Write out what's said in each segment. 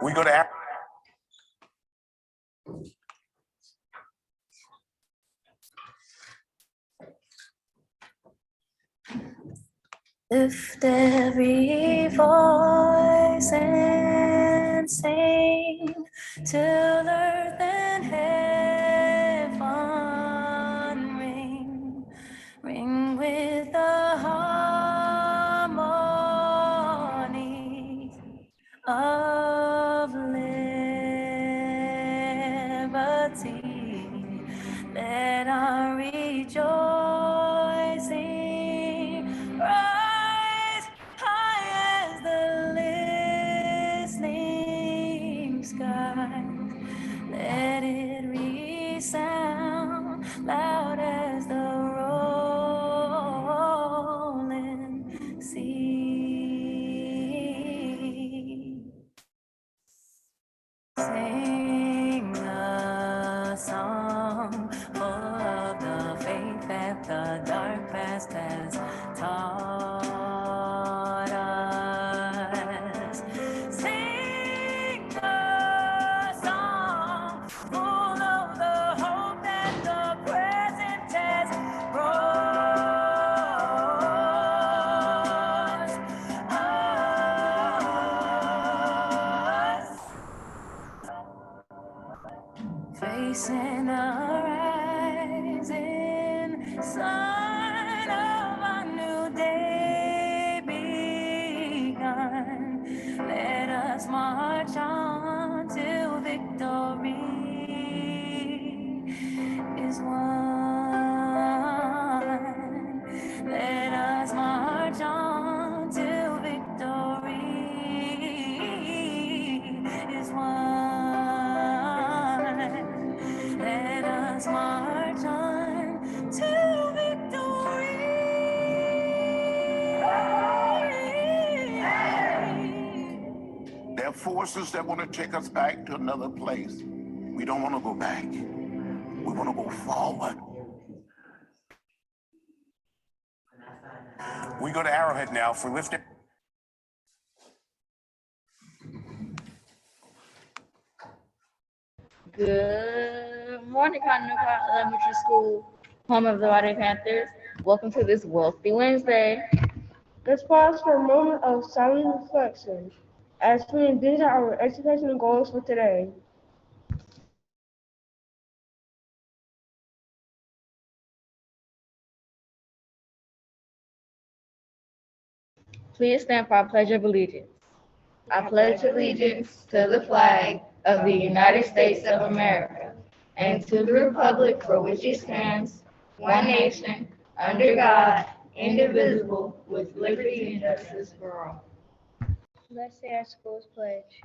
We go to Lift every voice and sing till earth and heaven ring, ring with the harmony of liberty. Let our rejoicing rise high as the listening skies. Let it resound loud as the rolling sea. Sing a song full of the faith that the dark past has taught us. Sing a song full of the hope that the present has brought us. Facing a rising sun of a new day begun. Let us march on till victory is won. Let us march on till victory is won. Let us march on to victory. There are forces that want to take us back to another place. We don't want to go back. We want to go forward. We go to Arrowhead now for lifting. Good morning, Continental Elementary School, home of the Mighty Panthers. Welcome to this Wealthy Wednesday. Let's pause for a moment of silent reflection as we envision our educational goals for today. Please stand for our Pledge of Allegiance. I pledge allegiance to the flag of the United States of America and to the republic for which it stands, one nation, under God, indivisible, with liberty and justice for all. Let's say our school's pledge.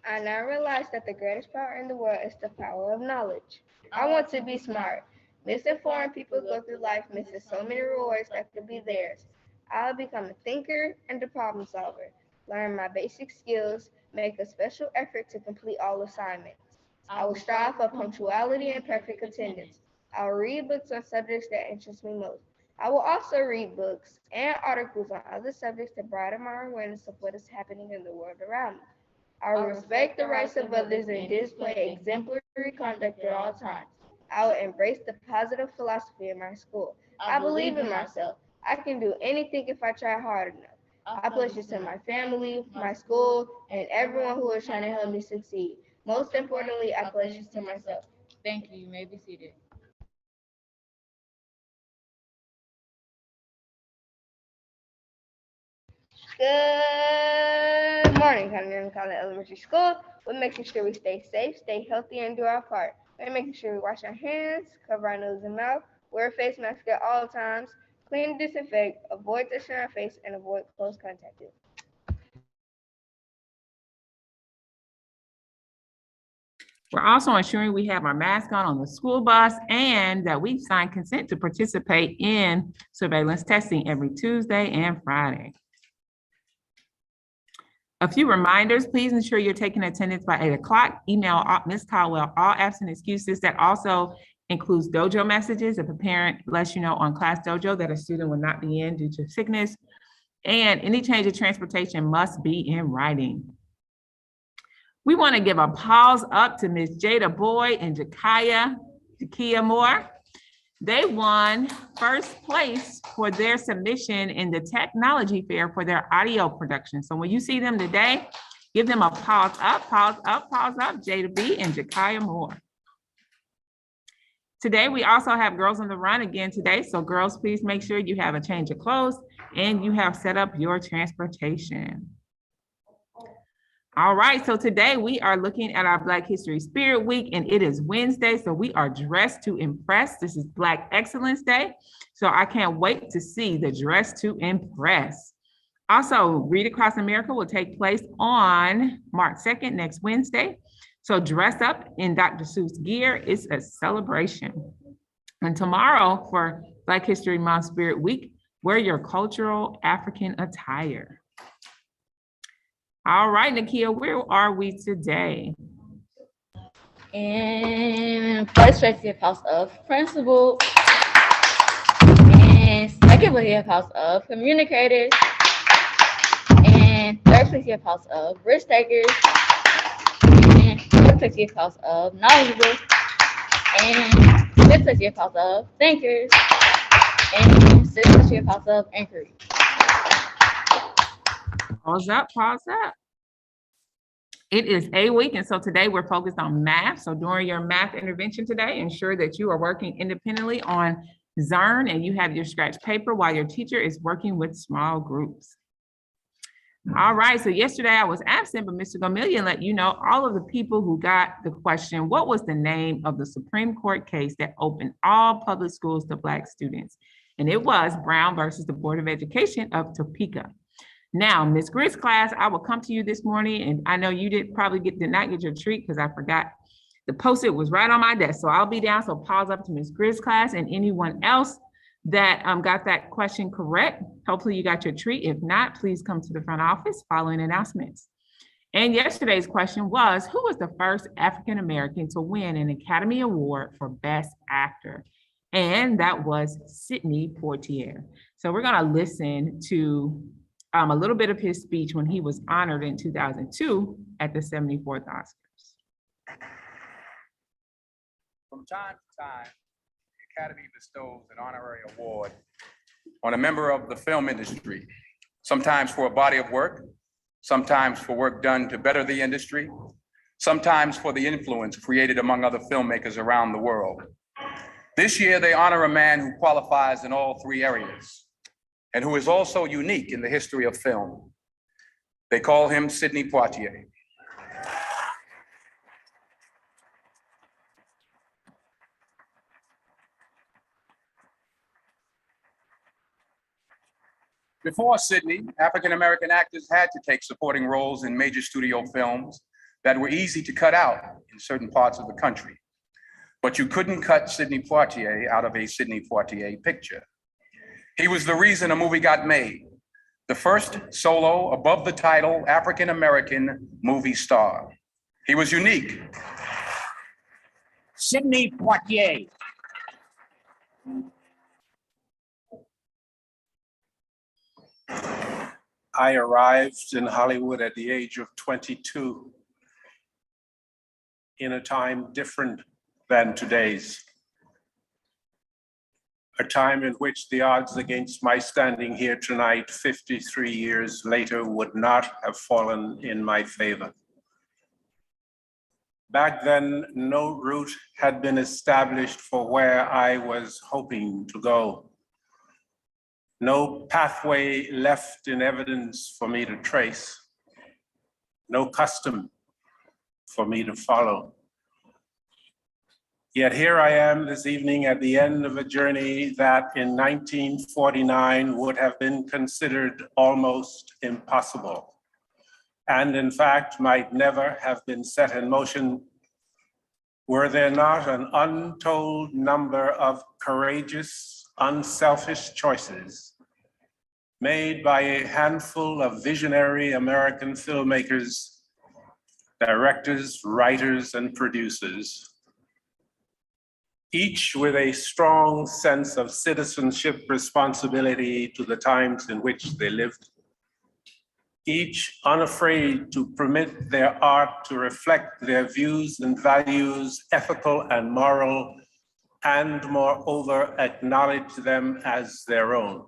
I now realize that the greatest power in the world is the power of knowledge. I want to be smart. Misinformed people go through life missing so many rewards that could be theirs. I'll become a thinker and a problem solver, learn my basic skills, make a special effort to complete all assignments. I will strive for punctuality and perfect attendance. I will read books on subjects that interest me most. I will also read books and articles on other subjects to broaden my awareness of what is happening in the world around me. I will respect the rights of others and display exemplary conduct at all times. I will embrace the positive philosophy in my school. I believe in myself. I can do anything if I try hard enough. I pledge this to my family, my school, and everyone who is trying to help me succeed. Most importantly, I pledge this to myself. Thank you. You may be seated. Good morning, Continental Elementary School. We're making sure we stay safe, stay healthy, and do our part. We're making sure we wash our hands, cover our nose and mouth, wear a face mask at all times, clean and disinfect, avoid touching our face, and avoid close contact. We're also ensuring we have our mask on the school bus and that we've signed consent to participate in surveillance testing every Tuesday and Friday. A few reminders, please ensure you're taking attendance by 8 o'clock. Email Ms. Caldwell all absent excuses. That also includes dojo messages. If a parent lets you know on Class Dojo that a student will not be in due to sickness, And any change of transportation must be in writing. We want to give a pause up to Ms. Jada Boyd and Jakia Moore. They won first place for their submission in the technology fair for their audio production. So when you see them today, give them a pause up, Jada B and Jakia Moore. Today, we also have Girls on the Run again today. So girls, please make sure you have a change of clothes and you have set up your transportation. All right, so today we are looking at our Black History Spirit Week, and it is Wednesday, so we are dressed to impress. This is Black Excellence Day, so I can't wait to see the Dress to Impress. Also, Read Across America will take place on March 2nd, next Wednesday. So dress up in Dr. Seuss gear. It's a celebration. And tomorrow for Black History Month Spirit Week, wear your cultural African attire. All right, Nakia, where are we today? In first place, we have House of Principal. And second place, we have House of Communicators. And third place, we have House of Risk Takers. And fourth place, we have House of Knowledgeable. And fifth place, we have House of Thinkers. And sixth place, we have House of Inquiry. Pause up. It is a week, and so today we're focused on math. So during your math intervention today, ensure that you are working independently on Zern and you have your scratch paper while your teacher is working with small groups. All right, so yesterday I was absent, but Mr. Gomillion let you know all of the people who got the question, what was the name of the Supreme Court case that opened all public schools to Black students? And it was Brown versus the Board of Education of Topeka. Now, Ms. Grizz class, I will come to you this morning, and I know you did not get your treat because I forgot the Post-it was right on my desk. So I'll be down, so pause up to Ms. Grizz class and anyone else that got that question correct. Hopefully you got your treat. If not, please come to the front office following announcements. And yesterday's question was, who was the first African-American to win an Academy Award for Best Actor? And that was Sidney Poitier. So we're gonna listen to a little bit of his speech when he was honored in 2002 at the 74th Oscars. From time to time, the Academy bestows an honorary award on a member of the film industry, sometimes for a body of work, sometimes for work done to better the industry, sometimes for the influence created among other filmmakers around the world. This year, they honor a man who qualifies in all three areas, and who is also unique in the history of film. They call him Sidney Poitier. Before Sidney, African-American actors had to take supporting roles in major studio films that were easy to cut out in certain parts of the country. But you couldn't cut Sidney Poitier out of a Sidney Poitier picture. He was the reason a movie got made, the first solo above the title African-American movie star. He was unique. Sidney Poitier. I arrived in Hollywood at the age of 22 in a time different than today's. A time in which the odds against my standing here tonight, 53 years later, would not have fallen in my favor. Back then, no route had been established for where I was hoping to go. No pathway left in evidence for me to trace. No custom for me to follow. Yet here I am this evening at the end of a journey that in 1949 would have been considered almost impossible, and in fact might never have been set in motion were there not an untold number of courageous, unselfish choices made by a handful of visionary American filmmakers, directors, writers, and producers, each with a strong sense of citizenship responsibility to the times in which they lived, each unafraid to permit their art to reflect their views and values, ethical and moral, and moreover, acknowledge them as their own.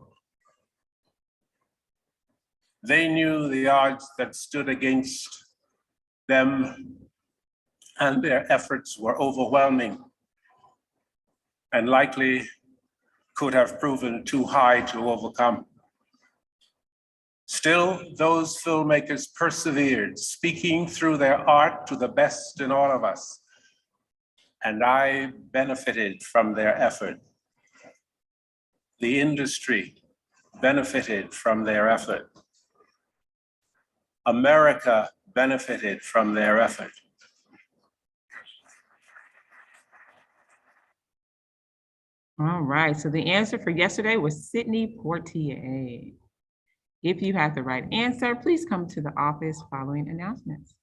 They knew the odds that stood against them, and their efforts were overwhelming and likely could have proven too high to overcome. Still, those filmmakers persevered, speaking through their art to the best in all of us, and I benefited from their effort. The industry benefited from their effort. America benefited from their effort. All right, so the answer for yesterday was Sidney Poitier. If you have the right answer, please come to the office following announcements.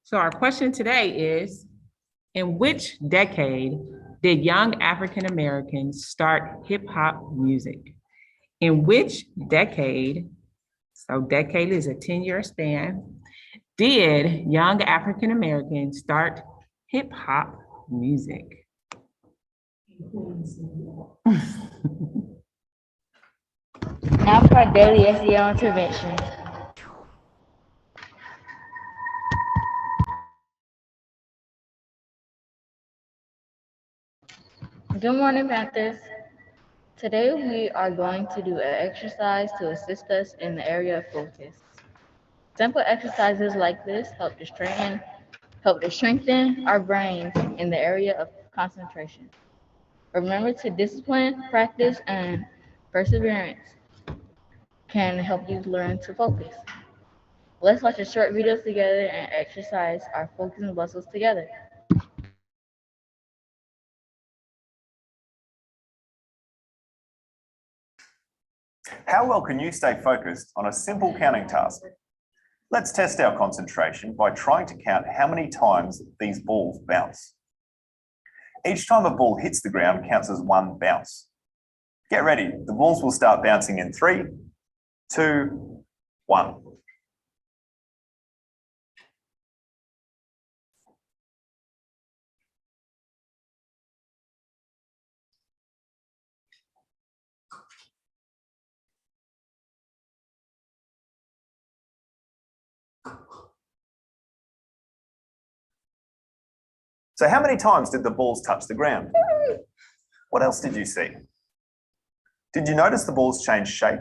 So our question today is, in which decade did young African Americans start hip hop music? In which decade, so decade is a 10-year span, did young African Americans start hip hop music? Now for our daily SEL intervention. Good morning, Panthers. Today we are going to do an exercise to assist us in the area of focus. Simple exercises like this help to strengthen our brains in the area of concentration. Remember to discipline, practice, and perseverance can help you learn to focus. Let's watch a short video together and exercise our focus muscles together. How well can you stay focused on a simple counting task? Let's test our concentration by trying to count how many times these balls bounce. Each time a ball hits the ground counts as one bounce. Get ready, the balls will start bouncing in 3, 2, 1. So how many times did the balls touch the ground? What else did you see? Did you notice the balls change shape?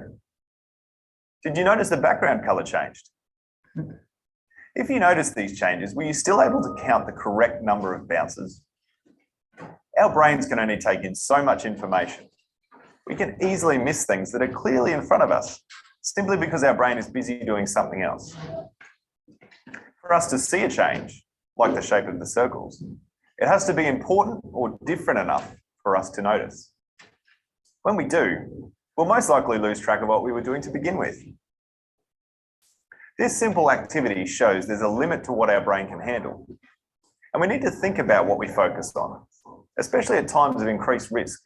Did you notice the background color changed? If you notice these changes, were you still able to count the correct number of bounces? Our brains can only take in so much information. We can easily miss things that are clearly in front of us, simply because our brain is busy doing something else. For us to see a change, like the shape of the circles, it has to be important or different enough for us to notice. When we do, we'll most likely lose track of what we were doing to begin with. This simple activity shows there's a limit to what our brain can handle. And we need to think about what we focus on, especially at times of increased risk.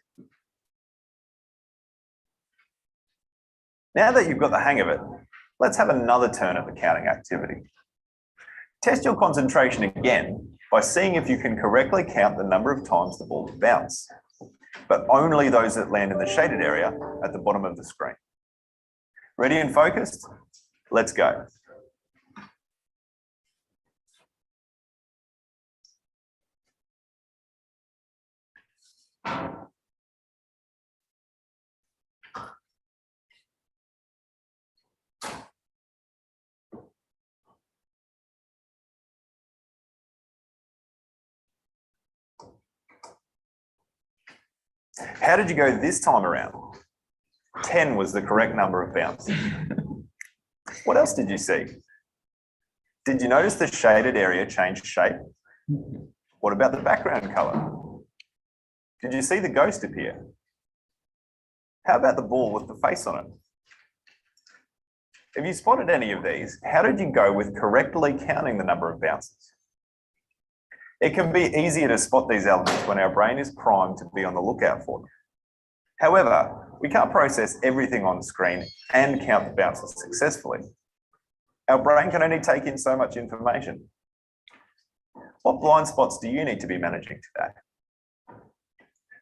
Now that you've got the hang of it, let's have another turn at the counting activity. Test your concentration again by seeing if you can correctly count the number of times the balls bounce, but only those that land in the shaded area at the bottom of the screen. Ready and focused? Let's go. How did you go this time around? 10 was the correct number of bounces. What else did you see? Did you notice the shaded area changed shape? What about the background color? Did you see the ghost appear? How about the ball with the face on it? If you spotted any of these, how did you go with correctly counting the number of bounces? It can be easier to spot these elements when our brain is primed to be on the lookout for them. However, we can't process everything on screen and count the bounces successfully. Our brain can only take in so much information. What blind spots do you need to be managing today?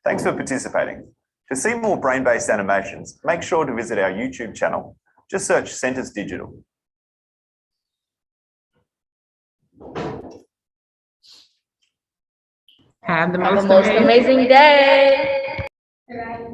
Thanks for participating. To see more brain-based animations, make sure to visit our YouTube channel. Just search Centres Digital. Have the Have most a most amazing amazing day.